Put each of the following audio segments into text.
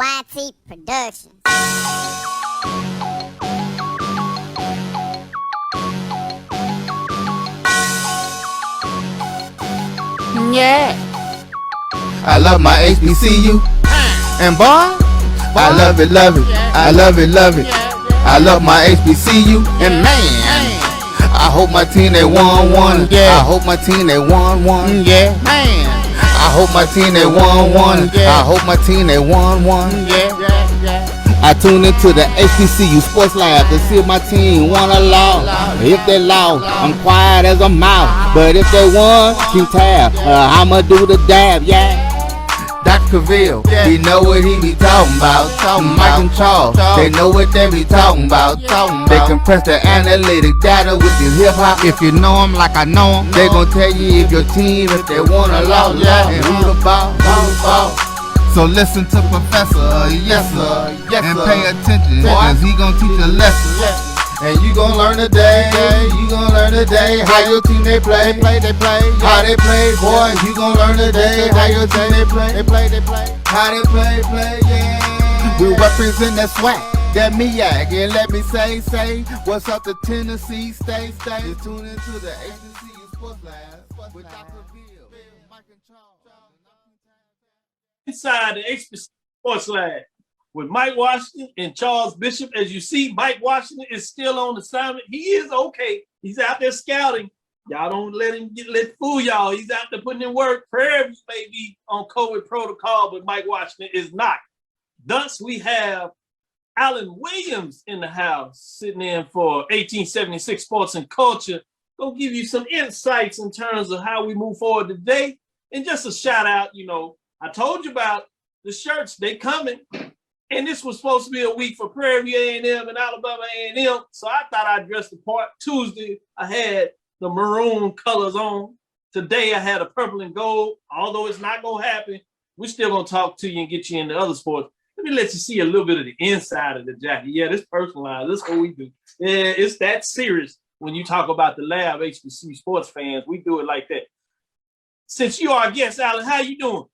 YT Productions. Yeah. I love my HBCU. And boy, I love it, love it. I love it, love it. I love my HBCU. And man, I hope my team they won. Yeah. I hope my team they won. Yeah. Man, I hope my team they won. I hope my team they won. Yeah. I tune into the HBCU Sports Lab to see if my team won or lost. If they lost, I'm quiet as a mouse. But if they won, keep tab. I'ma do the dab, yeah. Dr. Cavil, he know what he be talking about. Mike and Charles, they know what they be talking about. They compress the analytic data with this hip hop. If you know them like I know them, they gon' tell you if your team, if they won or lost, and who the ball. So listen to Professor, yes sir, and pay attention, cause he gon' teach a lesson. And you gon' learn today, how your team they play, how they play, boy, you gon' learn today, how your team they play, how they play, yeah. We represent that SWAC, that MEAC, and let me say, what's up to Tennessee State, you tune into the HBCU Sports Lab with Dr. Cavil, Mike and Charles. Inside the HBCU Sports Lab with Mike Washington and Charles Bishop. As you see, Mike Washington is still on assignment. He is okay. He's out there scouting. Y'all don't let him fool y'all. He's out there putting in work. Prairie View may be on COVID protocol, but Mike Washington is not. Thus, we have Alan Williams in the house sitting in for 1876 Sports and Culture. Gonna give you some insights in terms of how we move forward today. And just a shout out, I told you about the shirts, they coming. And this was supposed to be a week for Prairie View A&M and Alabama A&M. So I thought I'd dress the part. Tuesday, I had the maroon colors on. Today, I had a purple and gold. Although it's not going to happen, we're still going to talk to you and get you into other sports. Let me let you see a little bit of the inside of the jacket. Yeah, this personalized. This is what we do. Yeah, it's that serious when you talk about the lab, HBCU sports fans. We do it like that. Since you are our guest, Alan, how you doing?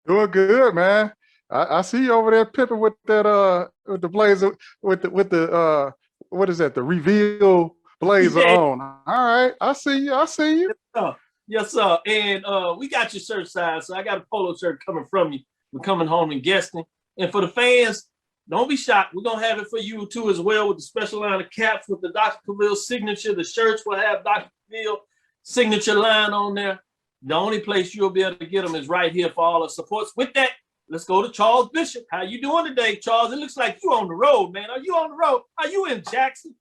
Doing good, man. I see you over there pimping with that with the blazer with the what is that, the reveal blazer on. All right, I see you. Yes, sir. And we got your shirt size, so I got a polo shirt coming from you. We're coming home and guesting. And for the fans, don't be shocked. We're gonna have it for you too as well with the special line of caps with the Dr. Cavil signature. The shirts will have Dr. Cavil signature line on there. The only place you'll be able to get them is right here for all the supports. With that, let's go to Charles Bishop. How you doing today, Charles? It looks like you on the road, man. Are you on the road? Are you in Jackson?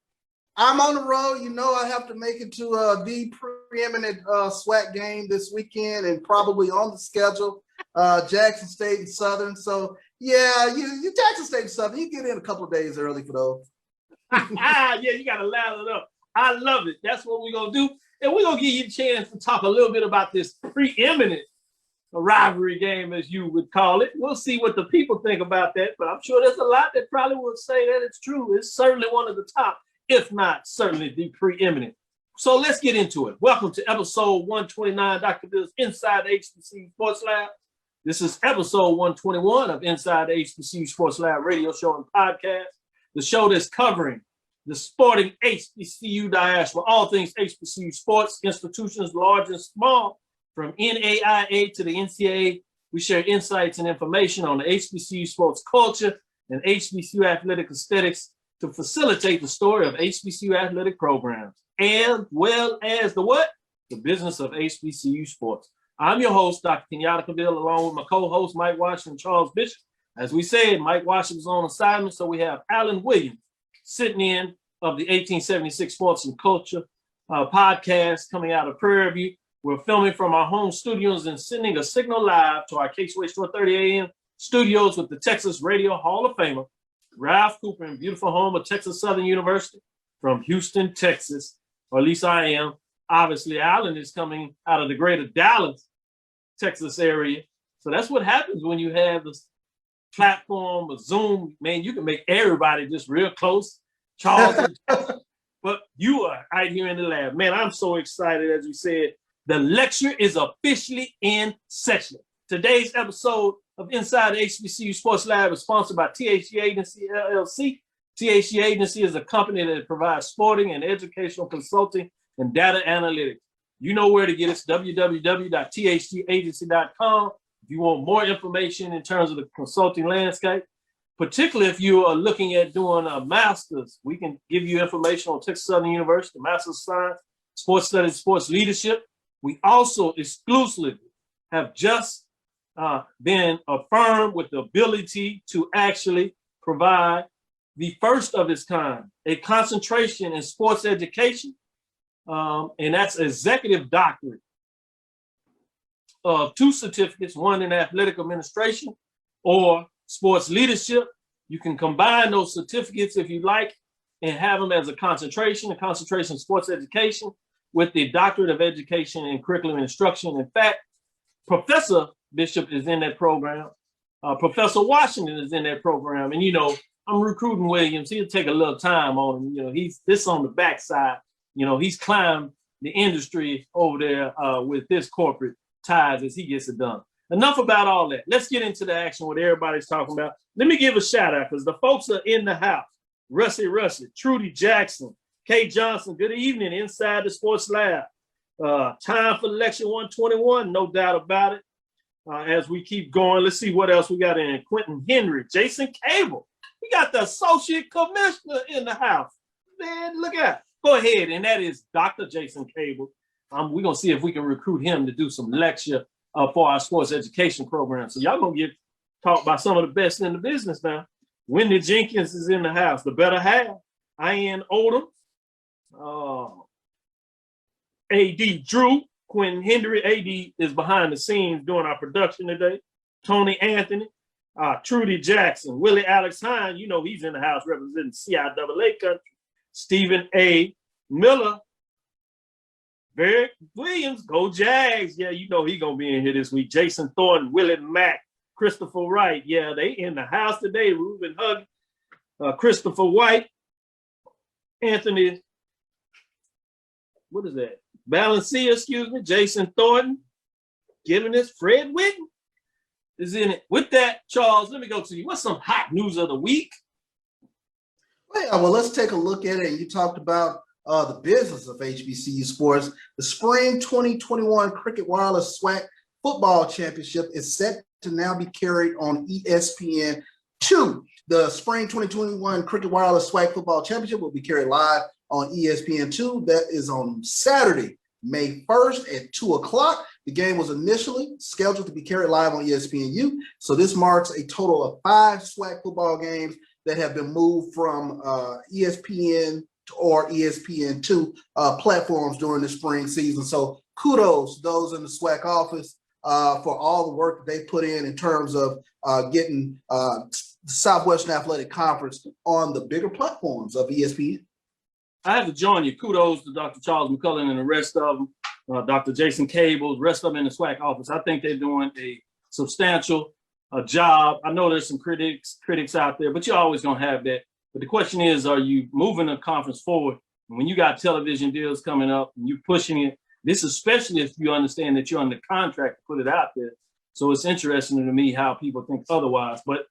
I'm on the road. I have to make it to the preeminent SWAC game this weekend and probably on the schedule, Jackson State and Southern. So, yeah, you Jackson State and Southern, you get in a couple of days early for those. Yeah, you got to lather it up. I love it. That's what we're going to do. And we're going to give you a chance to talk a little bit about this preeminent rivalry game, as you would call it. We'll see what the people think about that, but I'm sure there's a lot that probably will say that it's true. It's certainly one of the top, if not certainly the preeminent. So let's get into it. Welcome to episode 129, Dr. Bill's Inside the HBCU Sports Lab. This is episode 121 of Inside the HBCU Sports Lab radio show and podcast, the show that's covering the sporting HBCU diaspora, all things HBCU sports, institutions large and small, from NAIA to the NCAA. We share insights and information on the HBCU sports culture and HBCU athletic aesthetics to facilitate the story of HBCU athletic programs, as well as the business of HBCU sports. I'm your host, Dr. Kenyatta Cavil, along with my co-host, Mike Washington and Charles Bishop. As we said, Mike Washington is on assignment, so we have Alan Williams sitting in of the 1876 Sports and Culture podcast coming out of Prairie View. We're filming from our home studios and sending a signal live to our Caseway 1230 AM studios with the Texas Radio Hall of Famer, Ralph Cooper, in beautiful home of Texas Southern University from Houston, Texas, or at least I am. Obviously, Alan is coming out of the greater Dallas, Texas area. So that's what happens when you have this platform of Zoom. Man, you can make everybody just real close. Charles, but you are right here in the lab. Man, I'm so excited, as we said. The lecture is officially in session. Today's episode of Inside the HBCU Sports Lab is sponsored by THG Agency LLC. THG Agency is a company that provides sporting and educational consulting and data analytics. You know where to get it. It's www.thgagency.com. If you want more information in terms of the consulting landscape, particularly if you are looking at doing a master's, we can give you information on Texas Southern University, Master's of Science, Sports Studies, Sports Leadership. We also exclusively have just been affirmed with the ability to actually provide the first of its kind, a concentration in sports education, and that's executive doctorate of 2 certificates, one in athletic administration or sports leadership. You can combine those certificates if you like and have them as a concentration in sports education with the doctorate of education in curriculum instruction. In fact, Professor Bishop is in that program. Professor Washington is in that program. And, you know, I'm recruiting Williams. He'll take a little time on him. You know, he's this on the backside. You know, he's climbed the industry over there with his corporate ties as he gets it done. Enough about all that. Let's get into the action, what everybody's talking about. Let me give a shout out because the folks are in the house. Hercy, Trudy Jackson, Kay Johnson, good evening inside the Sports Lab. Time for Lecture 121, no doubt about it. As we keep going, let's see what else we got in. Quentin Henry, Jason Cavil. We got the Associate Commissioner in the house. Man, look at it. Go ahead, and that is Dr. Jason Cavil. We're going to see if we can recruit him to do some lecture for our sports education program. So y'all going to get talked by some of the best in the business now. Wendy Jenkins is in the house, the better half. Ian Odom, AD Drew, Quentin Henry. AD is behind the scenes doing our production today. Tony Anthony, Trudy Jackson, Willie Alex Hine, you know he's in the house representing CIAA country. Stephen A. Miller, Barrett Williams, go Jags. Yeah, you know he gonna be in here this week. Jason Thornton, Willie Mack, Christopher Wright. Yeah, they in the house today. Reuben Hugg, Christopher White, Anthony, what is that? Balancia, excuse me, Jason Thornton, giving us Fred Witten is in it. With that, Charles, let me go to you. What's some hot news of the week? Well, let's take a look at it. You talked about the business of HBCU sports. The Spring 2021 Cricket Wireless SWAC Football Championship is set to now be carried on ESPN2. The Spring 2021 Cricket Wireless SWAC Football Championship will be carried live on ESPN2. That is on Saturday, May 1st at 2 o'clock. The game was initially scheduled to be carried live on ESPNU. So this marks a total of 5 SWAC football games that have been moved from ESPN or ESPN2 platforms during the spring season. So kudos to those in the SWAC office for all the work that they put in terms of getting the Southwestern Athletic Conference on the bigger platforms of ESPN. I have to join you. Kudos to Dr. Charles McCullen and the rest of them, Dr. Jason Cable, the rest of them in the SWAC office. I think they're doing a substantial job. I know there's some critics out there, but you're always going to have that. But the question is, are you moving the conference forward? And when you got television deals coming up and you're pushing it, this especially if you understand that you're under contract to put it out there. So it's interesting to me how people think otherwise, but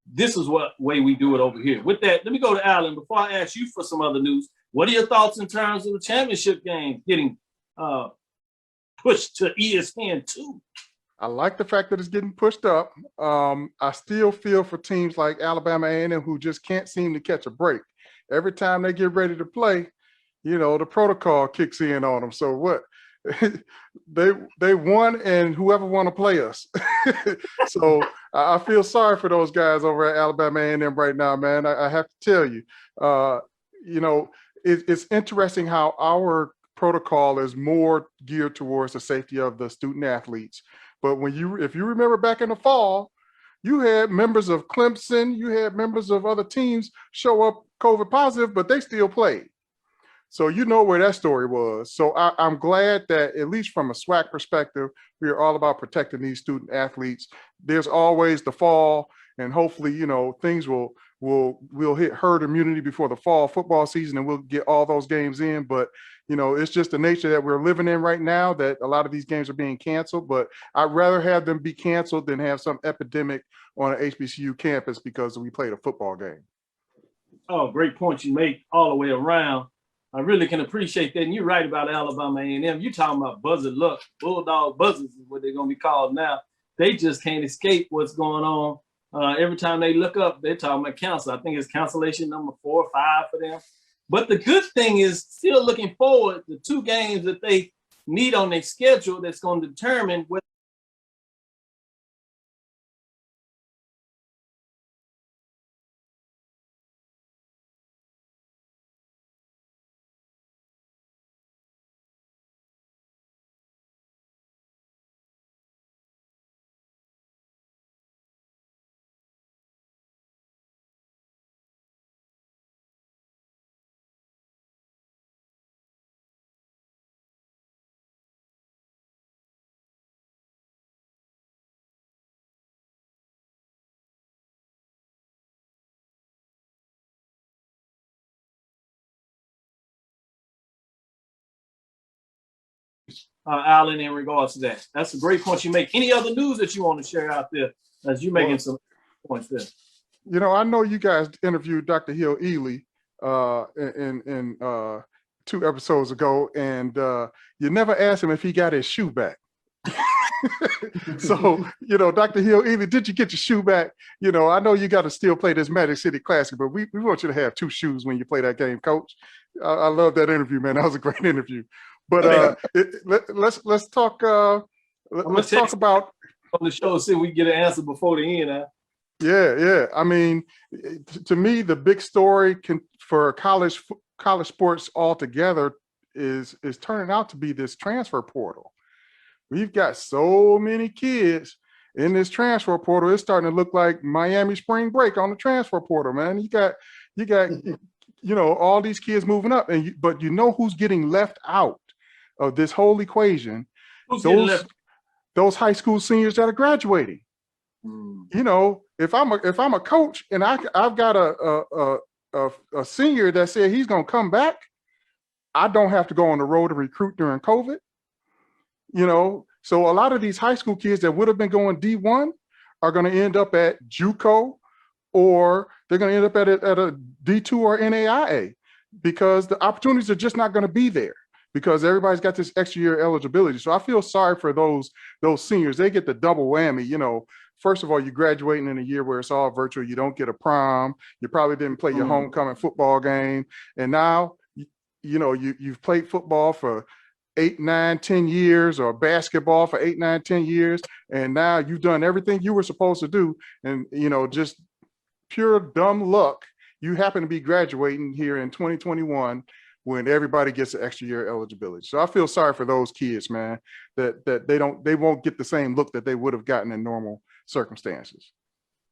this is what way we do it over here. With that, let me go to Alan. Before I ask you for some other news, what are your thoughts in terms of the championship game getting pushed to ESPN2? I like the fact that it's getting pushed up. I still feel for teams like Alabama A&M who just can't seem to catch a break. Every time they get ready to play, you know, the protocol kicks in on them. So what? they won, and whoever want to play us. So I feel sorry for those guys over at Alabama A&M right now, man. I have to tell you, you know, it's interesting how our protocol is more geared towards the safety of the student athletes. But if you remember back in the fall, you had members of Clemson, you had members of other teams show up COVID positive, but they still played. So you know where that story was. So I'm glad that at least from a SWAC perspective, we are all about protecting these student athletes. There's always the fall, and hopefully, you know, things we'll hit herd immunity before the fall football season, and we'll get all those games in. But You know, it's just the nature that we're living in right now that a lot of these games are being canceled, but I'd rather have them be canceled than have some epidemic on an HBCU campus because we played a football game. Oh, great point you make all the way around. I really can appreciate that. And you're right about Alabama A&M. You're talking about buzzer luck. Bulldog buzzers is what they're going to be called now. They just can't escape what's going on. Every time they look up, they're talking about cancel. I think it's cancellation number 4 or 5 for them. But the good thing is still looking forward, the 2 games that they need on their schedule that's going to determine whether Alan, in regards to that. That's a great point you make. Any other news that you want to share out there as you're making some points there? You know, I know you guys interviewed Dr. Hill Ely in 2 episodes ago, and you never asked him if he got his shoe back. So, you know, Dr. Hill Ely, did you get your shoe back? You know, I know you got to still play this Magic City Classic, but we want you to have 2 shoes when you play that game, Coach. I love that interview, man. That was a great interview. But let's talk. Let's talk about on the show. See if we get an answer before the end. Huh? Yeah. I mean, to me, the big story for college sports altogether is turning out to be this transfer portal. We've got so many kids in this transfer portal. It's starting to look like Miami spring break on the transfer portal, man. You got you know, all these kids moving up, but you know who's getting left out of this whole equation? Those high school seniors that are graduating. You know, if I'm a coach and I've got a senior that said he's going to come back, I don't have to go on the road to recruit during COVID. You know, so a lot of these high school kids that would have been going D1 are going to end up at JUCO, or they're going to end up at a D2 or NAIA, because the opportunities are just not going to be there because everybody's got this extra year eligibility. So I feel sorry for those seniors. They get the double whammy. You know, first of all, you're graduating in a year where it's all virtual. You don't get a prom. You probably didn't play your homecoming football game. And now, you know, you've played football for 8, 9, 10 years, or basketball for 8, 9, 10 years. And now you've done everything you were supposed to do. And, you know, just pure dumb luck, you happen to be graduating here in 2021 when everybody gets an extra year eligibility. So I feel sorry for those kids, man, that they won't get the same look that they would have gotten in normal circumstances.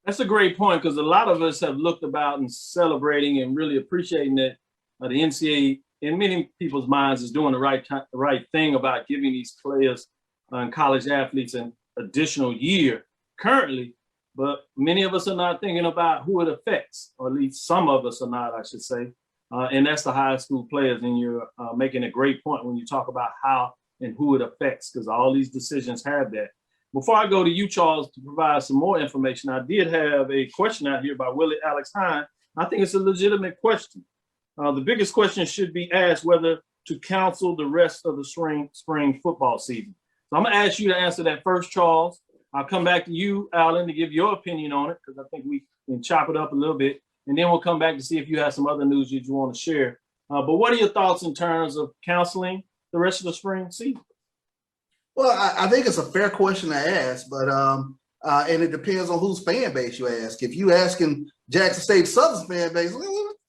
That's a great point, because a lot of us have looked about and celebrating and really appreciating that the NCAA, in many people's minds, is doing the right thing about giving these players and college athletes an additional year currently. But many of us are not thinking about who it affects, or at least some of us are not, I should say. And that's the high school players. And you're making a great point when you talk about how and who it affects, because all these decisions have that. Before I go to you, Charles, to provide some more information, I did have a question out here by Willie Alex Hine. I think it's a legitimate question. The biggest question should be asked whether to cancel the rest of the spring football season. So I'm going to ask you to answer that first, Charles. I'll come back to you, Alan, to give your opinion on it, because I think we can chop it up a little bit. And then we'll come back to see if you have some other news that you want to share. But what are your thoughts in terms of canceling the rest of the spring season? Well, I think it's a fair question to ask, but and it depends on whose fan base you ask. If you asking Jackson State Southern's fan base, we're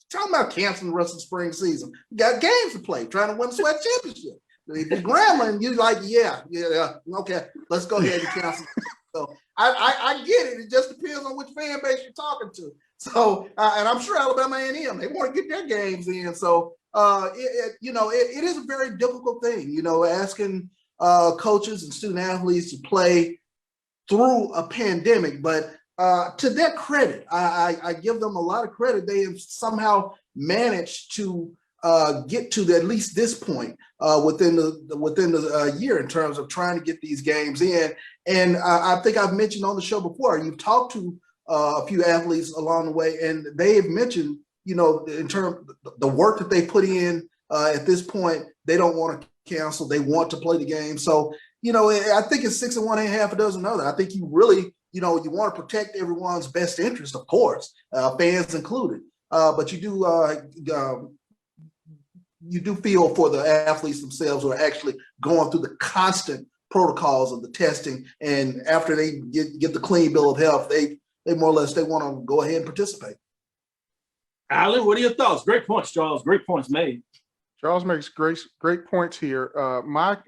talking about canceling the rest of the spring season. You got games to play, trying to win the SWAC Championship. If you're Grambling, you like, yeah, okay, let's go ahead and cancel. So I get it. It just depends on which fan base you're talking to. So, and I'm sure Alabama A&M, they want to get their games in. So, it is a very difficult thing, you know, asking coaches and student athletes to play through a pandemic. But to their credit, I give them a lot of credit. They have somehow managed to get to at least this point within the year in terms of trying to get these games in. And I think I've mentioned on the show before, you've talked to a few athletes along the way, and they have mentioned, you know, in terms of the work that they put in at this point, they don't want to cancel. They want to play the game. So, you know, I think it's 6 and 1 ain't half a dozen other. I think you really, you know, you want to protect everyone's best interest, of course, fans included. But you do feel for the athletes themselves who are actually going through the constant protocols of the testing, and after they get the clean bill of health, they more or less they want to go ahead and participate. Alan, what are your thoughts? Great points, Charles. Great points made. Charles makes great points here. My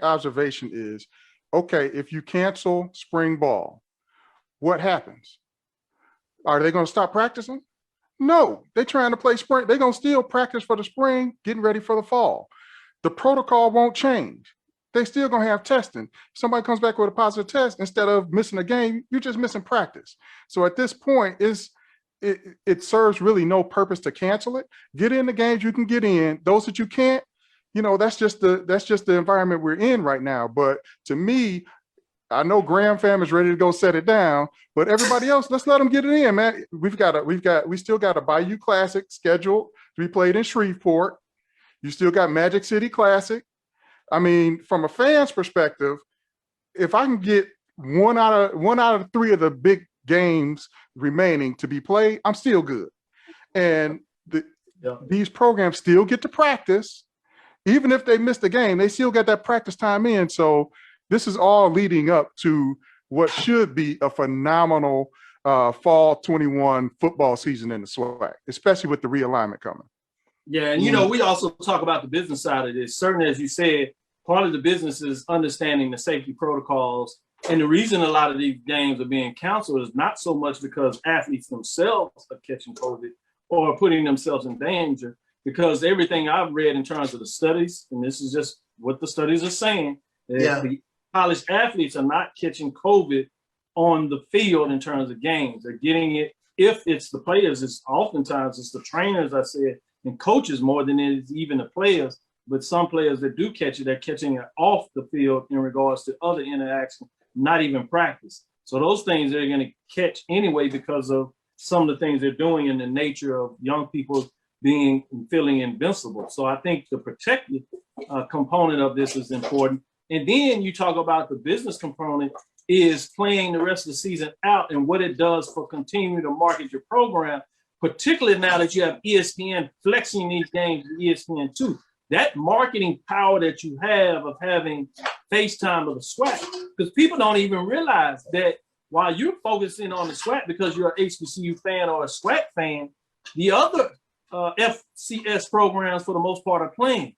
observation is, okay, if you cancel spring ball, what happens? Are they going to stop practicing? No, they're trying to play spring. They're going to still practice for the spring, getting ready for the fall. The protocol won't change. They still going to have testing. If somebody comes back with a positive test, instead of missing a game, you're just missing practice. So at this point, it serves really no purpose to cancel it. Get in the games you can get in. Those that you can't, you know, that's just the environment we're in right now. But to me, I know Graham fam is ready to go set it down, but everybody else, let's let them get it in, man. We still got a Bayou Classic scheduled to be played in Shreveport. You still got Magic City Classic. I mean, from a fan's perspective, if I can get one out of 3 of the big games remaining to be played, I'm still good. And these programs still get to practice. Even if they miss the game, they still got that practice time in. So this is all leading up to what should be a phenomenal fall 21 football season in the SWAC, especially with the realignment coming. Yeah, and you know, we also talk about the business side of this. Certainly, as you said, part of the business is understanding the safety protocols. And the reason a lot of these games are being canceled is not so much because athletes themselves are catching COVID or putting themselves in danger, because everything I've read in terms of the studies, and this is just what the studies are saying, that the college athletes are not catching COVID on the field in terms of games. They're getting it, if it's the players, it's oftentimes it's the trainers, I said, and coaches more than it is even the players. But some players that do catch it, they're catching it off the field in regards to other interactions, not even practice. So those things they're going to catch anyway because of some of the things they're doing in the nature of young people being and feeling invincible. So I think the protective component of this is important. And then you talk about the business component is playing the rest of the season out and what it does for continuing to market your program, particularly now that you have ESPN flexing these games to ESPN2. That marketing power that you have of having FaceTime of the SWAC, because people don't even realize that while you're focusing on the SWAC because you're an HBCU fan or a SWAC fan, the other FCS programs for the most part are playing.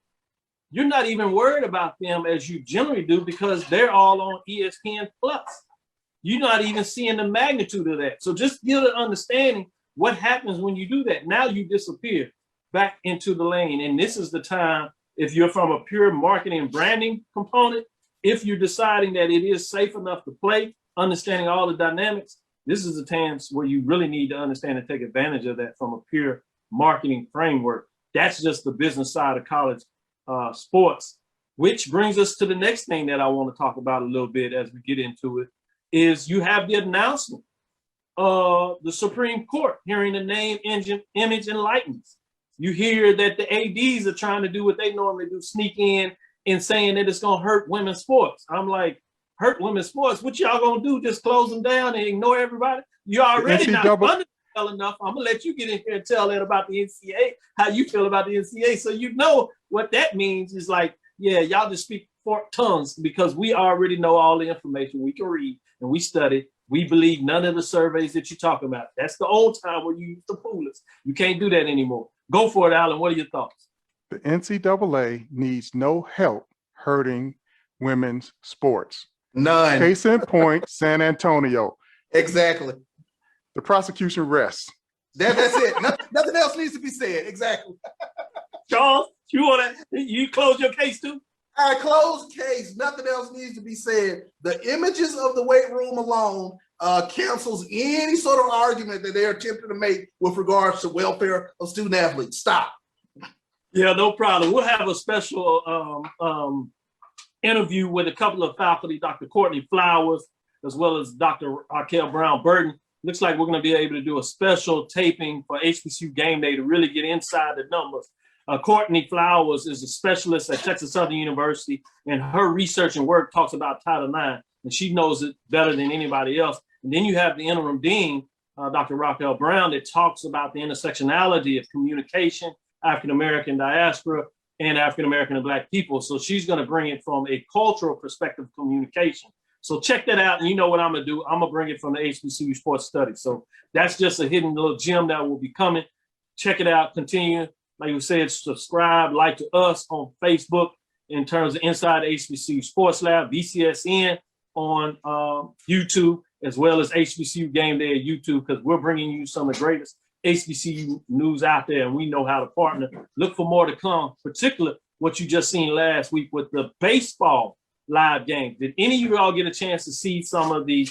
You're not even worried about them as you generally do because they're all on ESPN Plus. You're not even seeing the magnitude of that. So just get an understanding what happens when you do that. Now you disappear back into the lane. And this is the time, if you're from a pure marketing and branding component, if you're deciding that it is safe enough to play, understanding all the dynamics, this is the times where you really need to understand and take advantage of that from a pure marketing framework. That's just the business side of college sports, which brings us to the next thing that I want to talk about a little bit as we get into it, is you have the announcement of the Supreme Court hearing the name, image, and likeness. You hear that the ADs are trying to do what they normally do, sneak in and saying that it's going to hurt women's sports. I'm like, hurt women's sports? What y'all going to do? Just close them down and ignore everybody? You already not funded well enough. I'm going to let you get in here and tell that about the NCAA, how you feel about the NCAA. So you know what that means is like, yeah, y'all just speak forked tongues because we already know all the information. We can read and we study. We believe none of the surveys that you talk about. That's the old time where you used to fool us. You can't do that anymore. Go for it, Alan. What are your thoughts? The NCAA needs no help hurting women's sports. None. Case in point, San Antonio. Exactly. The prosecution rests. That's it. Nothing else needs to be said. Exactly. Charles, you close your case too? All right, closed case. Nothing else needs to be said. The images of the weight room alone cancels any sort of argument that they're attempting to make with regards to welfare of student athletes. Stop. Yeah, no problem. We'll have a special interview with a couple of faculty, Dr. Courtney Flowers, as well as Dr. Raquel Brown-Burton. Looks like we're going to be able to do a special taping for HBCU Game Day to really get inside the numbers. Courtney Flowers is a specialist at Texas Southern University, and her research and work talks about Title IX, and she knows it better than anybody else. And then you have the interim dean, Dr. Raquel Brown, that talks about the intersectionality of communication, African-American diaspora, and African-American and Black people. So she's going to bring it from a cultural perspective of communication. So check that out. And you know what I'm going to do? I'm going to bring it from the HBCU Sports Studies. So that's just a hidden little gem that will be coming. Check it out. Continue. Like we said, subscribe, like to us on Facebook in terms of Inside HBCU Sports Lab, BCSN on YouTube, as well as HBCU Game Day at YouTube, because we're bringing you some of the greatest HBCU news out there, and we know how to partner. Look for more to come, particularly what you just seen last week with the baseball live game. Did any of you all get a chance to see some of the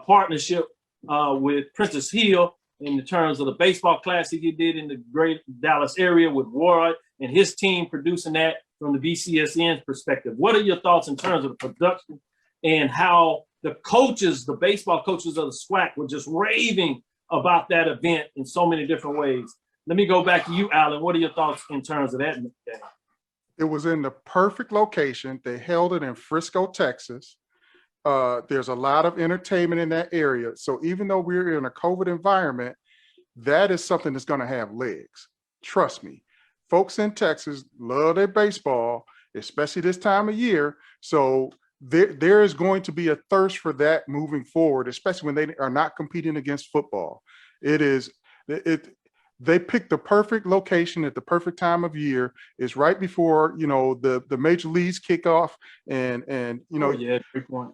partnership with Princess Hill in terms of the baseball classic he did in the great Dallas area with Roy and his team producing that from the BCSN's perspective? What are your thoughts in terms of the production and how the coaches, the baseball coaches of the SWAC, were just raving about that event in so many different ways? Let me go back to you, Alan. What are your thoughts in terms of that game? It was in the perfect location. They held it in Frisco, Texas. There's a lot of entertainment in that area. So even though we're in a COVID environment, that is something that's going to have legs. Trust me. Folks in Texas love their baseball, especially this time of year. So there is going to be a thirst for that moving forward, especially when they are not competing against football. They picked the perfect location at the perfect time of year. It's right before, you know, the major leagues kickoff, and you know, yeah, good point.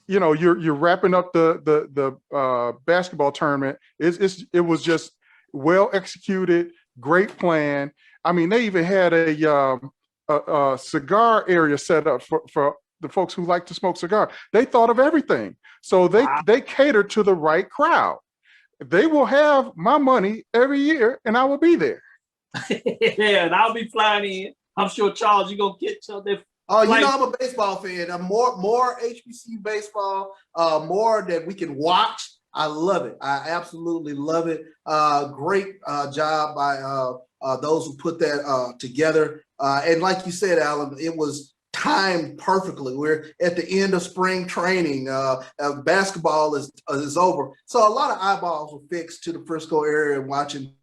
You know, you're wrapping up the basketball tournament. It was just well executed, great plan. I mean, they even had a cigar area set up for the folks who like to smoke cigars. They thought of everything, so they catered to the right crowd. They will have my money every year, and I will be there. Yeah, and I'll be flying in. I'm sure, Charles, you're gonna get something. Oh, you know, I'm a baseball fan. I'm more HBCU baseball, more that we can watch. I love it. I absolutely love it. Great job by those who put that together. And like you said, Alan, it was timed perfectly. We're at the end of spring training. Basketball is over. So a lot of eyeballs were fixed to the Frisco area and watching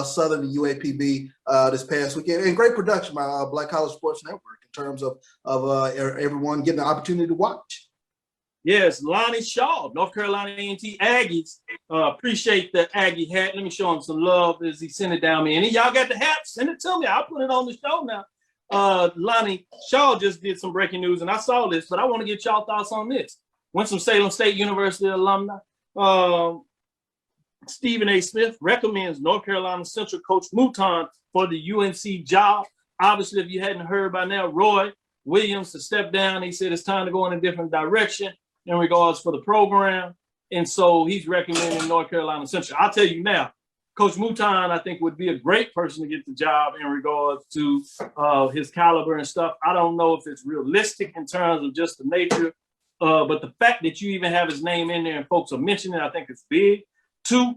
Southern and UAPB this past weekend. And great production by Black College Sports Network in terms of everyone getting the opportunity to watch. Yes, Lonnie Shaw, North Carolina A&T Aggies. Appreciate the Aggie hat. Let me show him some love as he sent it down me. And y'all got the hat? Send it to me. I'll put it on the show now. Lonnie Shaw just did some breaking news, and I saw this, but I want to get y'all thoughts on this. Winston-Salem State University alumni, Stephen A. Smith recommends North Carolina Central coach Mouton for the UNC job. Obviously, if you hadn't heard by now, Roy Williams to step down. He said it's time to go in a different direction in regards for the program. And so he's recommending North Carolina Central. I'll tell you now, Coach Mouton, I think, would be a great person to get the job in regards to his caliber and stuff. I don't know if it's realistic in terms of just the nature, but the fact that you even have his name in there and folks are mentioning it, I think it's big. Two,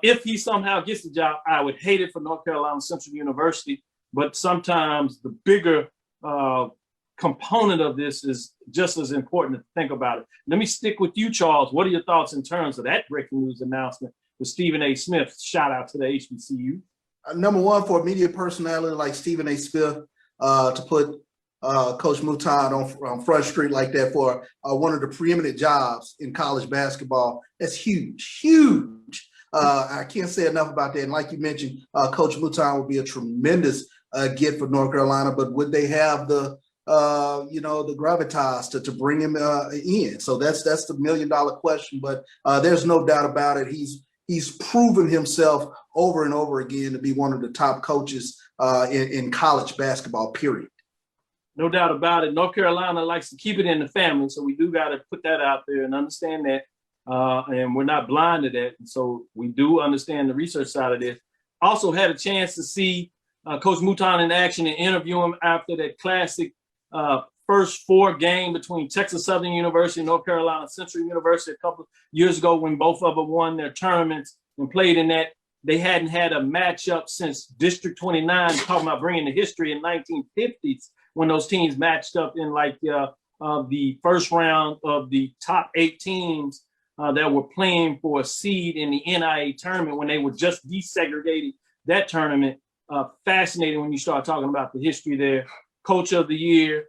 if he somehow gets the job, I would hate it for North Carolina Central University, but sometimes the bigger component of this is just as important to think about it. Let me stick with you, Charles. What are your thoughts in terms of that breaking news announcement with Stephen A. Smith? Shout out to the HBCU. Number one, for a media personality like Stephen A. Smith to put Coach Mouton on Front Street like that for one of the preeminent jobs in college basketball, that's huge, huge. I can't say enough about that. And like you mentioned, Coach Mouton would be a tremendous get for North Carolina, but would they have the the gravitas to bring him in? So that's the $1 million question. But there's no doubt about it. He's proven himself over and over again to be one of the top coaches in college basketball, period. No doubt about it. North Carolina likes to keep it in the family, so we do got to put that out there and understand that. and we're not blind to that. And so we do understand the research side of this. Also had a chance to see Coach Mouton in action and interview him after that classic first 4 game between Texas Southern University and North Carolina Central University a couple of years ago when both of them won their tournaments and played in that. They hadn't had a matchup since District 29, talking about bringing the history in 1950s when those teams matched up in like the first round of the top 8 teams that were playing for a seed in the NIA tournament when they were just desegregating that tournament. Fascinating when you start talking about the history there. Coach of the year,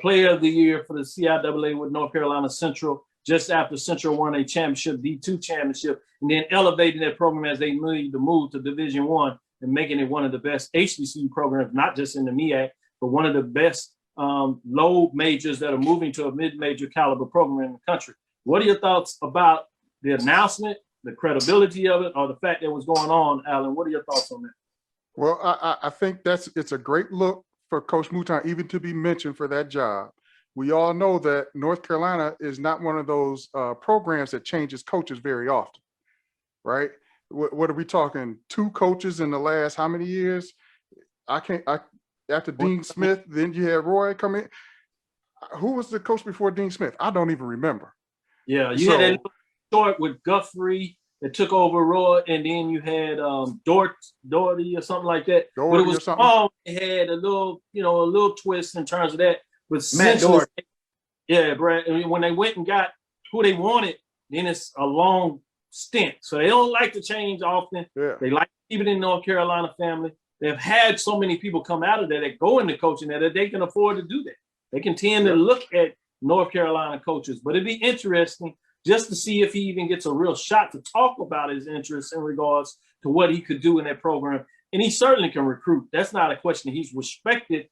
player of the year for the CIAA with North Carolina Central, just after Central won a championship, D2 championship, and then elevating that program as they need to move to Division I and making it one of the best HBCU programs, not just in the MEAC, but one of the best low majors that are moving to a mid-major caliber program in the country. What are your thoughts about the announcement, the credibility of it, or the fact that was going on, Alan? What are your thoughts on that? Well, I think it's a great look for Coach Mouton even to be mentioned for that job. We all know that North Carolina is not one of those programs that changes coaches very often, right? What are we talking? 2 coaches in the last how many years? After Dean Smith, then you had Roy come in. Who was the coach before Dean Smith? I don't even remember. Yeah, you had that short with Guthrie that took over Roy, and then you had Doherty or something like that. But it was small. It had a little twist in terms of that. But Matt Doherty. Yeah, Brad. I mean, when they went and got who they wanted, then it's a long stint. So they don't like to change often. Yeah. They like to keep it in North Carolina family. They've had so many people come out of there that go into coaching that they can afford to do that. They can tend to look at North Carolina coaches, but it'd be interesting just to see if he even gets a real shot to talk about his interests in regards to what he could do in that program. And he certainly can recruit. That's not a question. He's respected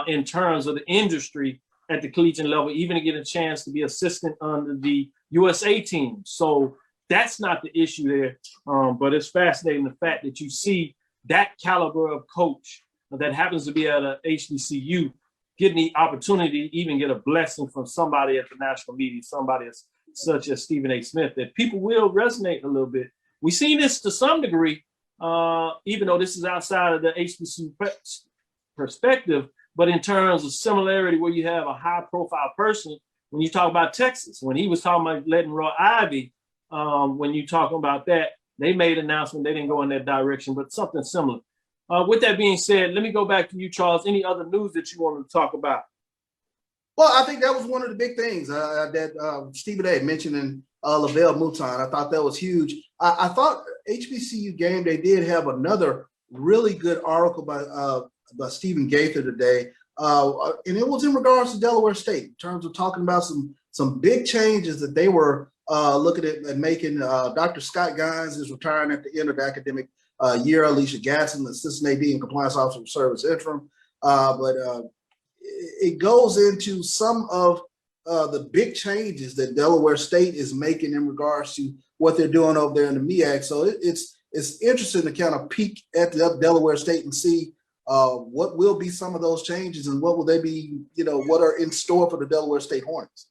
in terms of the industry at the collegiate level, even to get a chance to be assistant under the USA team. So that's not the issue there. But it's fascinating the fact that you see that caliber of coach that happens to be at a HBCU getting the opportunity to even get a blessing from somebody at the national media, somebody such as Stephen A. Smith, that people will resonate a little bit. We see this to some degree, even though this is outside of the HBCU perspective, but in terms of similarity where you have a high profile person, when you talk about Texas, when he was talking about letting Roy Ivy, when you talking about that, they made an announcement, they didn't go in that direction, but something similar. With that being said, let me go back to you, Charles. Any other news that you wanted to talk about? Well, I think that was one of the big things that Stephen A. mentioned in Lavelle Mouton. I thought that was huge. I thought HBCU Game Day did have another really good article by Stephen Gaither today, and it was in regards to Delaware State in terms of talking about some big changes that they were looking at making. Dr. Scott Gines is retiring at the end of the academic year. Alicia Gatson, Assistant AD and Compliance Officer for Service Interim. But it goes into some of the big changes that Delaware State is making in regards to what they're doing over there in the MEAC. So it's interesting to kind of peek at the Delaware State and see what will be some of those changes and what will they be, what are in store for the Delaware State Hornets.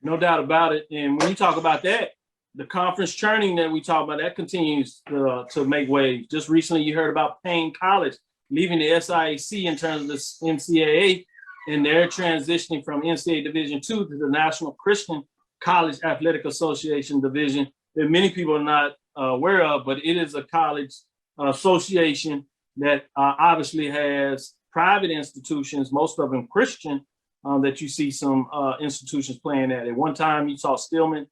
No doubt about it. And when you talk about that, the conference churning that we talk about, that continues to make waves. Just recently, you heard about Paine College leaving the SIAC in terms of the NCAA, and they're transitioning from NCAA Division II to the National Christian College Athletic Association division that many people are not aware of, but it is a college association that obviously has private institutions, most of them Christian, that you see some institutions playing at. At one time, you saw Stillman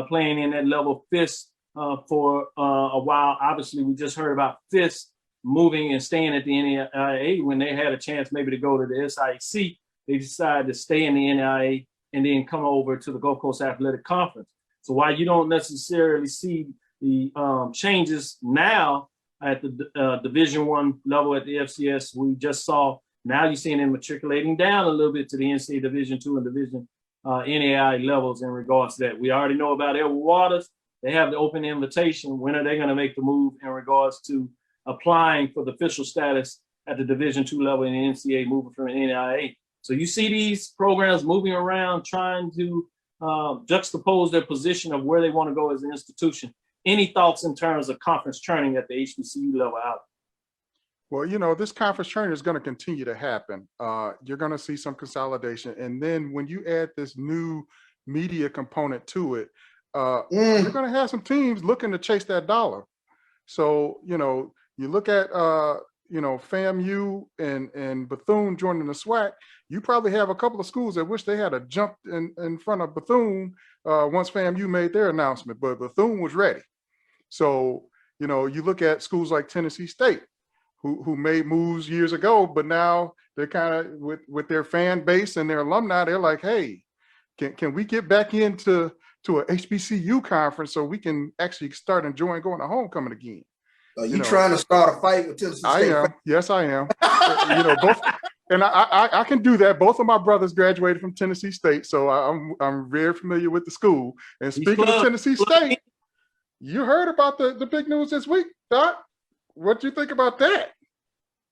playing in that level. Fisk for a while. Obviously, we just heard about Fisk moving and staying at the NIA when they had a chance maybe to go to the SIAC. They decided to stay in the NIA and then come over to the Gulf Coast Athletic Conference. So while you don't necessarily see the changes now at the Division I level at the FCS, we just saw, now you're seeing them matriculating down a little bit to the NCAA Division II and Division NAI levels in regards to that. We already know about Edward Waters. They have the open invitation. When are they going to make the move in regards to applying for the official status at the Division II level in the NCAA, moving from the NAIA? So you see these programs moving around, trying to juxtapose their position of where they want to go as an institution. Any thoughts in terms of conference churning at the HBCU level out? Well, this conference churning is going to continue to happen. You're going to see some consolidation. And then when you add this new media component to it, you're going to have some teams looking to chase that dollar. So, you look at, FAMU and Bethune joining the SWAC, you probably have a couple of schools that wish they had a jumped in front of Bethune once FAMU made their announcement, but Bethune was ready. So, you look at schools like Tennessee State, who made moves years ago, but now they're kind of with their fan base and their alumni, they're like, hey, can we get back into a HBCU conference so we can actually start enjoying going to homecoming again? Are you trying to start a fight with Tennessee State? I am. Yes, I am. Both, and I can do that. Both of my brothers graduated from Tennessee State, so I'm very familiar with the school. And speaking of Tennessee State, you heard about the big news this week, Doc. What do you think about that?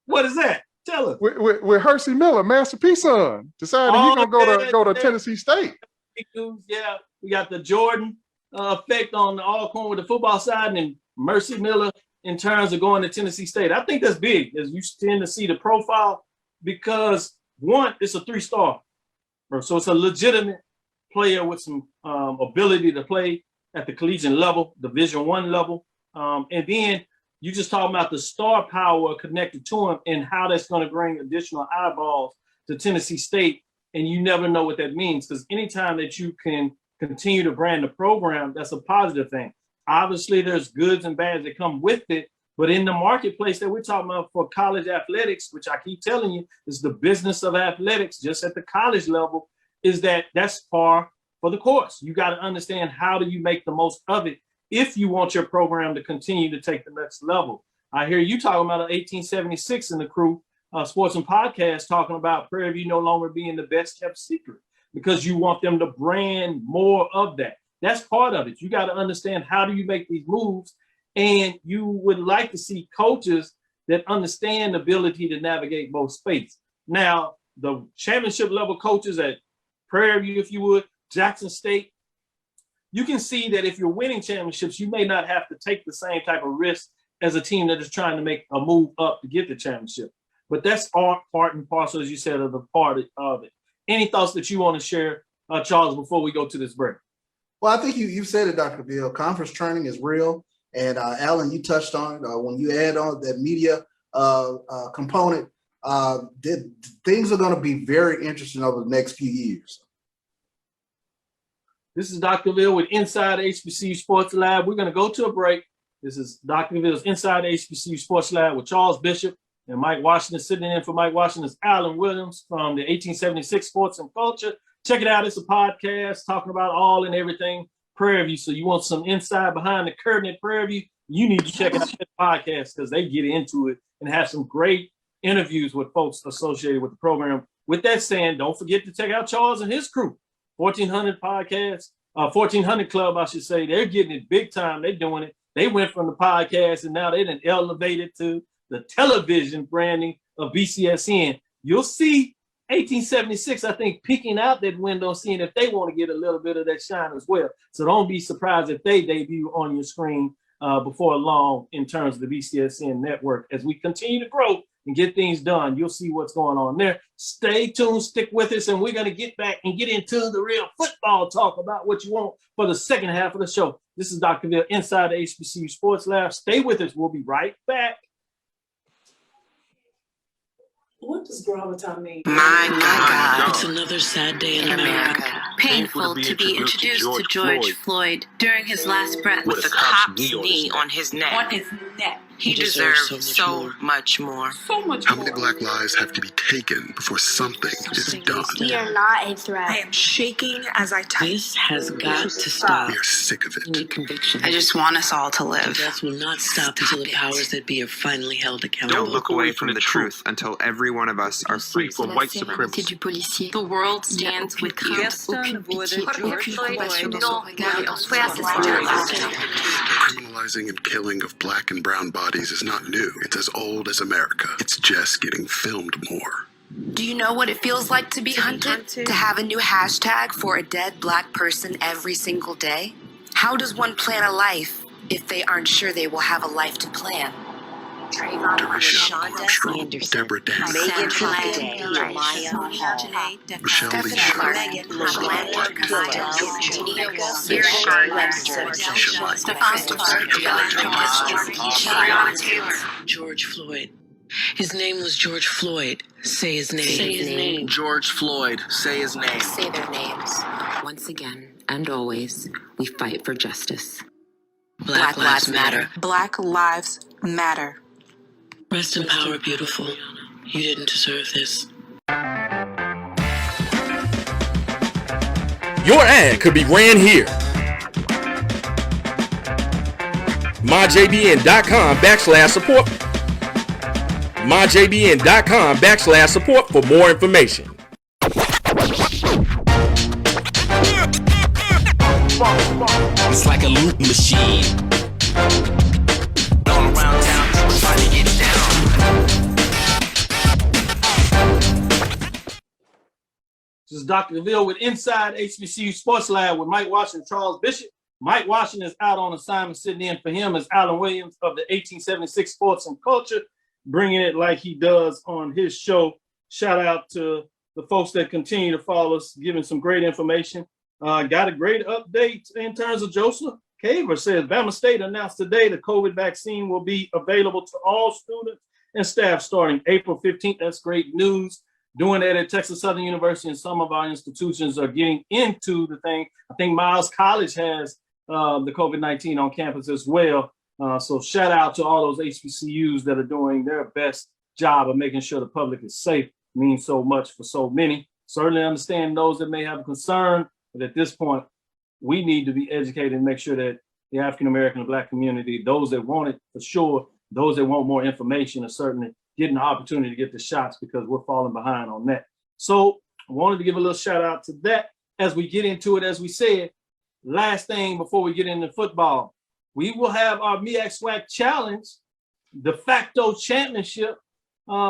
What is that? Tell us. With Hercy Miller, Master P son, decided he's gonna go to Tennessee State. Yeah, we got the Jordan effect on the Alcorn with the football side, and Mercy Miller in terms of going to Tennessee State. I think that's big, as you tend to see the profile, because one, it's a 3-star, so it's a legitimate player with some ability to play at the collegiate level, Division I level, and then you just talking about the star power connected to him and how that's going to bring additional eyeballs to Tennessee State. And you never know what that means, because anytime that you can continue to brand the program, that's a positive thing. Obviously, there's goods and bads that come with it. But in the marketplace that we're talking about for college athletics, which I keep telling you is the business of athletics just at the college level, is that's par for the course. You got to understand, how do you make the most of it if you want your program to continue to take the next level. I hear you talking about 1876 in the crew, Sports and Podcast, talking about Prairie View no longer being the best kept secret, because you want them to brand more of that. That's part of it. You got to understand, how do you make these moves? And you would like to see coaches that understand the ability to navigate both spaces. Now, the championship level coaches at Prairie View, if you would, Jackson State, you can see that if you're winning championships, you may not have to take the same type of risk as a team that is trying to make a move up to get the championship. But that's all part and parcel, as you said, of the part of it. Any thoughts that you want to share, Charles, before we go to this break? Well, I think you said it, Dr. Cavil. Conference training is real. And Alan, you touched on it. When you add on that media component, things are going to be very interesting over the next few years. This is Dr. Cavil with Inside HBCU Sports Lab. We're going to go to a break. This is Dr. Cavil's Inside HBCU Sports Lab with Charles Bishop and Mike Washington. Sitting in for Mike Washington is Alan Williams from the 1876 Sports and Culture. Check it out. It's a podcast talking about all and everything Prairie View. So you want some inside behind the curtain at Prairie View, you need to check out the podcast, because they get into it and have some great interviews with folks associated with the program. With that saying, don't forget to check out Charles and his crew. 1400 podcast, 1400 Club, I should say. They're getting it big time. They're doing it. They went from the podcast and now they done elevated to the television branding of BCSN. You'll see 1876, I think, peeking out that window, seeing if they want to get a little bit of that shine as well. So don't be surprised if they debut on your screen before long in terms of the BCSN network. As we continue to grow and get things done, you'll see what's going on there. Stay tuned, stick with us, and we're going to get back and get into the real football talk about what you want for the second half of the show. This is Dr. Cavil inside the HBCU Sports Lab. Stay with us. We'll be right back. What does graviton mean? My God. It's another sad day in America. Painful to be introduced to George Floyd during his last breath with a cop's knee on his neck. On his neck. He deserves so much more. So much How more. many black lives have to be taken before something is done? We are not a threat. I am shaking as I type. This has got to stop. We are sick of We it. need conviction. I just want us all to live. Death will not stop until the powers that be are finally held accountable. Don't look away from the truth until every one of us are free from white supremacy. du policier. The world stands with crainte. Personne voit de George Floyd. Criminalizing and killing of black and brown bodies is not new. It's as old as America. It's just getting filmed more. Do you know what it feels like to be hunted? To have a new hashtag for a dead Black person every single day? How does one plan a life if they aren't sure they will have a life to plan? Trayvon, Rashonda Anderson, Deborah Daniels, Megan Flynn, Jeremiah Hall, Michelle Lee Stephanie Sharp, Clark, LaBlanche Castillo, Webster, Stephon Taylor, George Floyd. His name was George Floyd. Say his name. Say his name. George Floyd. Say his name. Say their names. Once again, and always, we fight for justice. Black Lives Matter. Black Lives Matter. Rest in power, beautiful. You didn't deserve this. Your ad could be ran here. MyJBN.com/support. MyJBN.com/support for more information. It's like a loop machine. All around town, people trying to get down. This is Dr. Cavil with Inside HBCU Sports Lab with Mike Washington, Charles Bishop. Mike Washington is out on assignment. Sitting in for him is Alan Williams of the 1876 Sports and Culture, bringing it like he does on his show. Shout out to the folks that continue to follow us, giving some great information. Got a great update in terms of Joseph Cavil. Says Bama State announced today the COVID vaccine will be available to all students and staff starting April 15th. That's great news. Doing that at Texas Southern University, and some of our institutions are getting into the thing. I think Miles College has the COVID-19 on campus as well. So shout out to all those HBCUs that are doing their best job of making sure the public is safe. Means so much for so many. Certainly understand those that may have a concern, but at this point, we need to be educated and make sure that the African-American and Black community, those that want it for sure, those that want more information are certainly getting the opportunity to get the shots, because we're falling behind on that. So I wanted to give a little shout out to that as we get into it. As we said, last thing before we get into football, we will have our MEAC SWAC Challenge, de facto championship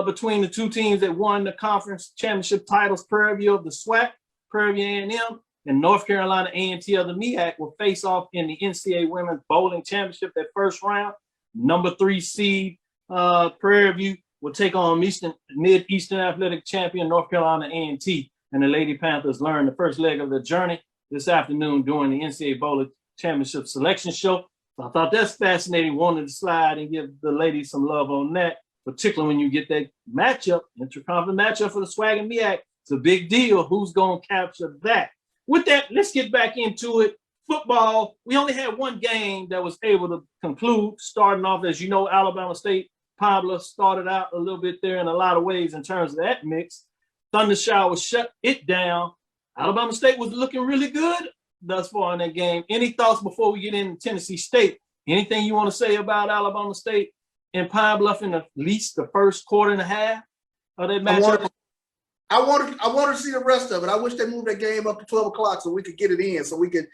between the two teams that won the conference championship titles. Prairie View of the SWAC, Prairie View A&M, and North Carolina A&T of the MEAC will face off in the NCAA Women's Bowling Championship. That first round, number 3 seed Prairie View will take on Mid-Eastern Athletic Champion North Carolina A&T, and the Lady Panthers learn the first leg of their journey this afternoon during the NCAA Bowling Championship selection show. So I thought that's fascinating. Wanted to slide and give the ladies some love on that, particularly when you get that matchup, interconference matchup for the SWAC and MEAC. It's a big deal. Who's going to capture that? With that, let's get back into it. Football, we only had one game that was able to conclude. Starting off, as you know, Alabama State, Pablo started out a little bit there in a lot of ways in terms of that mix. Thunder Shower shut it down. Alabama State was looking really good thus far in that game. Any thoughts before we get into Tennessee State? Anything you want to say about Alabama State and Pine Bluff in at least the first quarter and a half of that matchup? I wanted to see the rest of it. I wish they moved that game up to 12 o'clock so we could get it in, so we could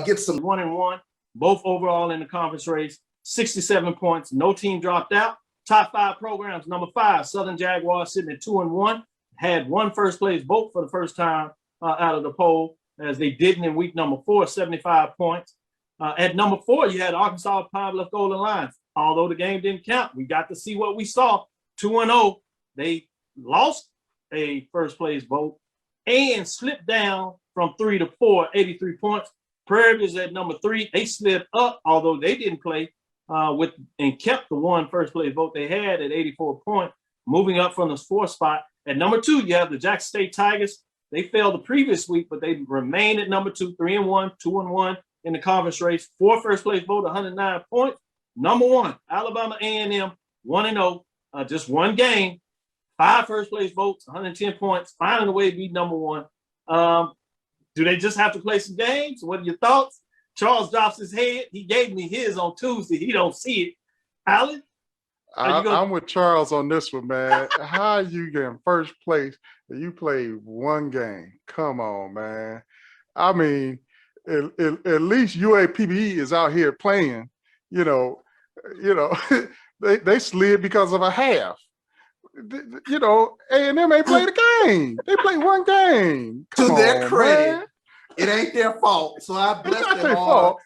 get some 1-1, both overall in the conference race, 67 points. No team dropped out. Top 5 programs, number 5, Southern Jaguars sitting at 2-1, had one first place vote for the first time out of the poll, as they didn't in week number 4, 75 points. At number 4, you had Arkansas Pine Bluff Golden Lions. Although the game didn't count, we got to see what we saw. 2-0, they lost a first place vote and slipped down from 3 to 4, 83 points. Prairie View is at number 3. They slipped up, although they didn't play and kept the one first place vote they had at 84 points, moving up from the 4th spot. At number 2, you have the Jackson State Tigers. They failed the previous week, but they remain at number 2, 3-1, 2-1 in the conference race. 4 first place vote, 109 points. Number 1, Alabama A&M, 1-0, just one game. 5 first place votes, 110 points, finding a way to beat number 1. Do they just have to play some games? What are your thoughts? Charles drops his head. He gave me his on Tuesday. He don't see it. Alan? I'm with Charles on this one, man. How you get in first place and you play one game? Come on, man. I mean, at least UAPB is out here playing. They slid because of a half. you know, A&M ain't played a game. They played one game. To Come their on, credit, man. it ain't their fault. So I bless It's not them their all.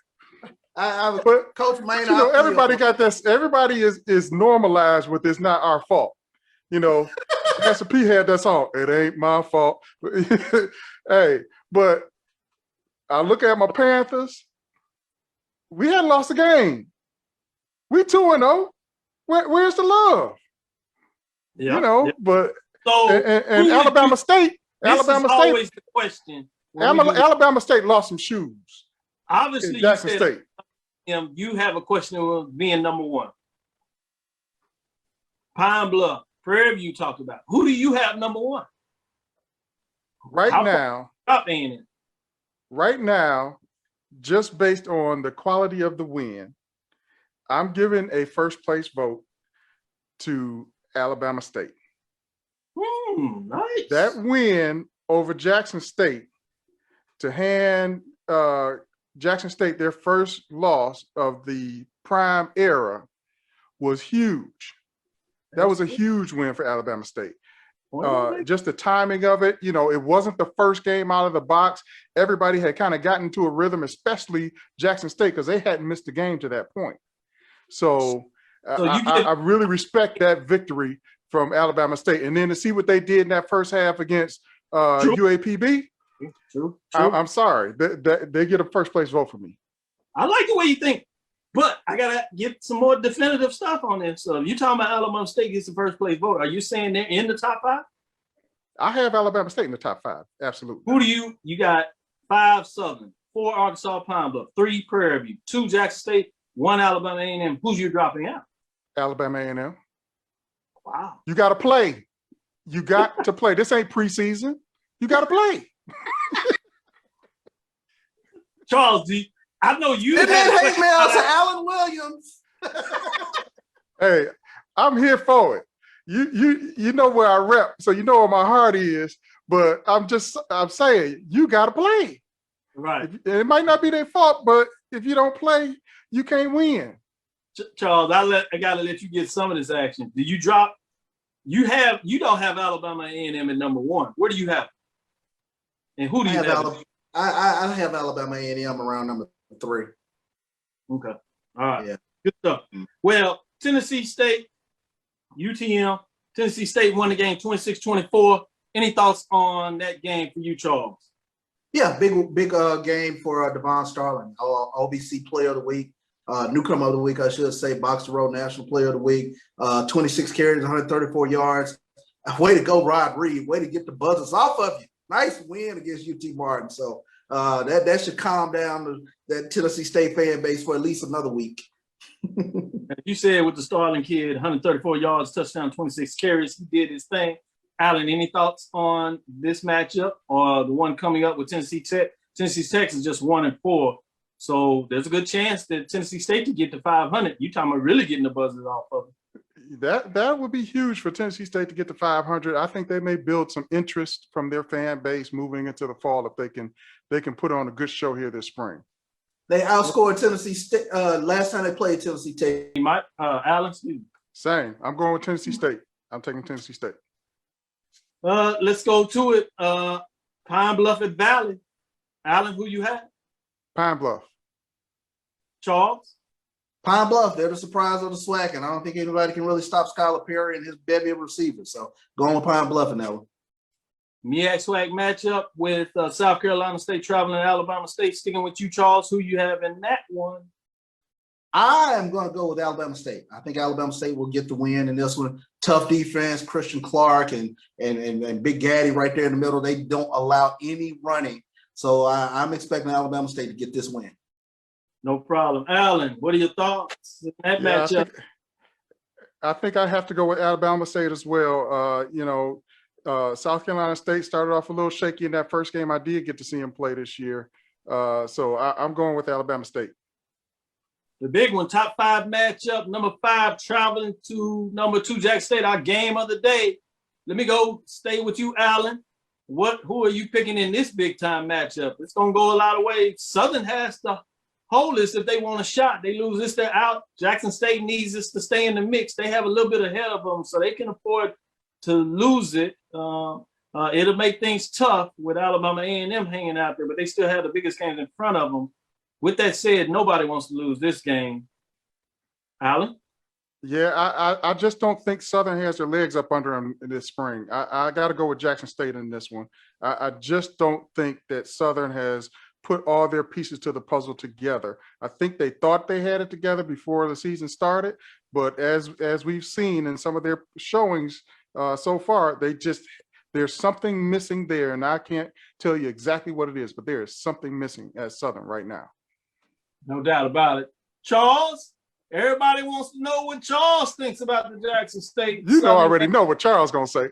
fault. But Coach Maynard, you know, everybody got this. Everybody is normalized with it's not our fault. You know, Master P had that song. It ain't my fault. Hey, but I look at my Panthers. We hadn't lost a game. We 2-0. Where's the love? Yeah, you know, yeah. But so and Alabama State. Alabama State. Always the question. Alabama State lost some shoes. Obviously, Jackson you State. said you have a question of being number one. Pine Bluff, Prairie View talked about. Who do you have number one? Right now, just based on the quality of the win, I'm giving a first place vote to Alabama State. Nice. That win over Jackson State to hand Jackson State their first loss of the prime era was huge. That was a huge win for Alabama State. Just the timing of it, you know, it wasn't the first game out of the box. Everybody had kind of gotten into a rhythm, especially Jackson State, because they hadn't missed a game to that point. So I really respect that victory from Alabama State. And then to see what they did in that first half against UAPB, I'm sorry, they get a first place vote for me. I like the way you think, but I gotta get some more definitive stuff on this. So you talking about Alabama State gets the first place vote? Are you saying they're in the top 5? I have Alabama State in the top 5, absolutely. Who do you got? 5 Southern, 4 Arkansas Pine Bluff, 3 Prairie View, 2 Jackson State, 1 Alabama A&M. Who's you dropping out? Alabama A&M. Wow. You got to play. You got to play. This ain't preseason. You got to play. Charles, I know you. It did hate mail to Alan Williams. Hey, I'm here for it. You know where I rep, so you know where my heart is. But I'm saying you got to play. Right. It might not be their fault, but if you don't play, you can't win. Charles, I gotta let you get some of this action. Do you drop? You don't have Alabama A&M at number 1. Where do you have? And who do you have? I have Alabama A&M around number 3. Okay. All right. Yeah. Good stuff. Well, Tennessee State, UTM. Tennessee State won the game 26-24. Any thoughts on that game for you, Charles? Yeah, big game for Devon Starling, OBC Player of the Week, Newcomer of the Week, I should say, Box to Row National Player of the Week, 26 carries, 134 yards. Way to go, Rod Reed. Way to get the buzzers off of you. Nice win against UT Martin. So that should calm down that Tennessee State fan base for at least another week. You said with the Starling kid, 134 yards, touchdown, 26 carries. He did his thing. Alan, any thoughts on this matchup or the one coming up with Tennessee Tech? Tennessee Tech is just 1-4. So there's a good chance that Tennessee State could get to 500. You talking about really getting the buzzers off of it. That would be huge for Tennessee State to get to 500. I think they may build some interest from their fan base moving into the fall if they can put on a good show here this spring. They outscored Tennessee State last time they played Tennessee Tech. Alan? Same. I'm going with Tennessee State. I'm taking Tennessee State. Let's go to it. Pine Bluff at Valley. Alan, who you have? Pine Bluff. Charles? Pine Bluff, they're the surprise of the SWAC, and I don't think anybody can really stop Skyler Perry and his bevy of receivers. So going with Pine Bluff in that one. MEAC SWAC matchup with South Carolina State traveling to Alabama State. Sticking with you, Charles. Who you have in that one? I am going to go with Alabama State. I think Alabama State will get the win in this one. Tough defense, Christian Clark and Big Gaddy right there in the middle. They don't allow any running. So I'm expecting Alabama State to get this win. No problem. Alan, what are your thoughts in that matchup? I think I have to go with Alabama State as well. South Carolina State started off a little shaky in that first game. I did get to see them play this year. So I'm going with Alabama State. The big one, top 5 matchup, number 5 traveling to number 2 Jackson State, our game of the day. Let me go stay with you, Alan. Who are you picking in this big time matchup? It's gonna go a lot of ways. Southern has to hold this if they want a shot. They lose this, they're out. Jackson State needs this to stay in the mix. They have a little bit ahead of them, so they can afford to lose it. It'll make things tough with Alabama A&M hanging out there, but they still have the biggest games in front of them. With that said, nobody wants to lose this game. Alan? Yeah, I just don't think Southern has their legs up under them this spring. I got to go with Jackson State in this one. I just don't think that Southern has put all their pieces to the puzzle together. I think they thought they had it together before the season started, but as we've seen in some of their showings so far, there's something missing there, and I can't tell you exactly what it is, but there is something missing at Southern right now. No doubt about it. Charles? Everybody wants to know what Charles thinks about the Jackson State. You already know what Charles gonna say.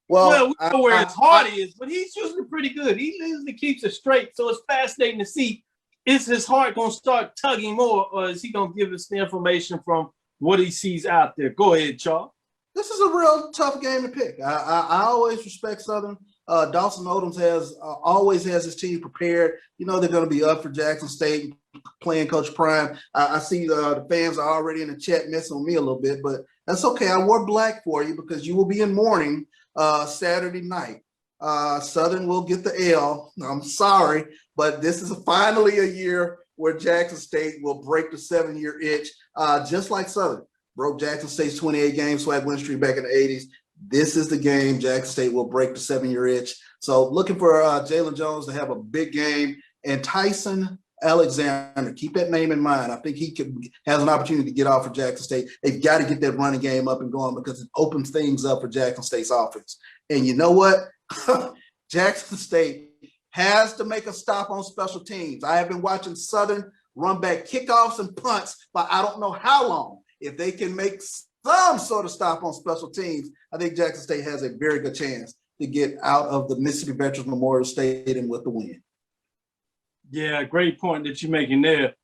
Well, we know where his heart is, but he's usually pretty good. He usually keeps it straight, so it's fascinating to see, is his heart gonna start tugging more, or is he gonna give us the information from what he sees out there? Go ahead, Charles. This is a real tough game to pick. I always respect Southern. Dawson Odoms always has his team prepared. You know they're going to be up for Jackson State playing Coach Prime. I see the fans are already in the chat messing with me a little bit, but that's okay. I wore black for you because you will be in mourning Saturday night. Southern will get the L. I'm sorry, but this is finally a year where Jackson State will break the 7-year itch, just like Southern broke Jackson State's 28-game SWAC win streak back in the 80s. This is the game Jackson State will break the 7-year itch. So looking for Jalen Jones to have a big game. And Tyson Alexander, keep that name in mind. I think he has an opportunity to get off for Jackson State. They've got to get that running game up and going because it opens things up for Jackson State's offense. And you know what? Jackson State has to make a stop on special teams. I have been watching Southern run back kickoffs and punts for I don't know how long. If they can make some sort of stop on special teams, I think Jackson State has a very good chance to get out of the Mississippi Veterans Memorial Stadium with the win. Yeah, great point that you're making there.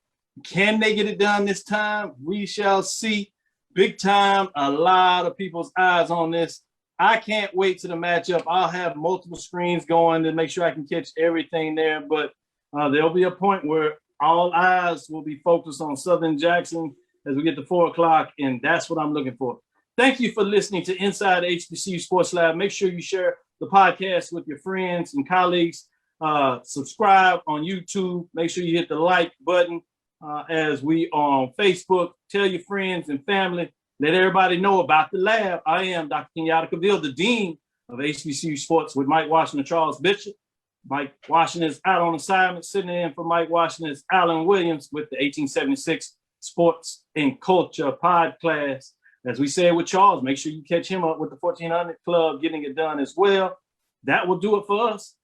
Can they get it done this time? We shall see. Big time, a lot of people's eyes on this. I can't wait to the matchup. I'll have multiple screens going to make sure I can catch everything there, but there'll be a point where all eyes will be focused on Southern Jackson as we get to 4 o'clock, and that's what I'm looking for. Thank you for listening to Inside HBCU Sports Lab. Make sure you share the podcast with your friends and colleagues. Subscribe on YouTube. Make sure you hit the like button as we are on Facebook. Tell your friends and family. Let everybody know about the lab. I am Dr. Kenyatta Cavil, the Dean of HBCU Sports with Mike Washington, Charles Bishop. Mike Washington is out on assignment. Sitting in for Mike Washington is Alan Williams with the 1876 Sports and Culture podcast. As we said with Charles, make sure you catch him up with the 1400 Club, getting it done as well. That will do it for us.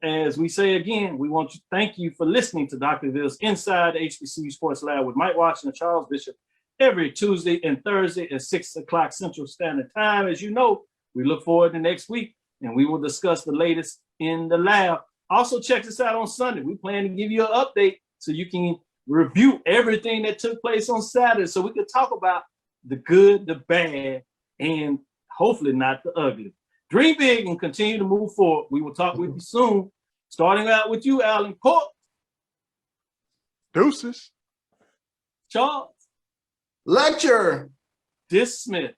As we say again, we want to thank you for listening to Dr. Ville's Inside HBCU Sports Lab with Mike Washington and Charles Bishop every Tuesday and Thursday at 6 o'clock Central Standard Time. As you know, we look forward to next week, and we will discuss the latest in the lab. Also, check us out on Sunday. We plan to give you an update so you can review everything that took place on Saturday so we can talk about the good, the bad, and hopefully not the ugly. Dream big and continue to move forward. We will talk with you soon. Starting out with you, Alan Court. Deuces. Charles. Lecture. Dismissed.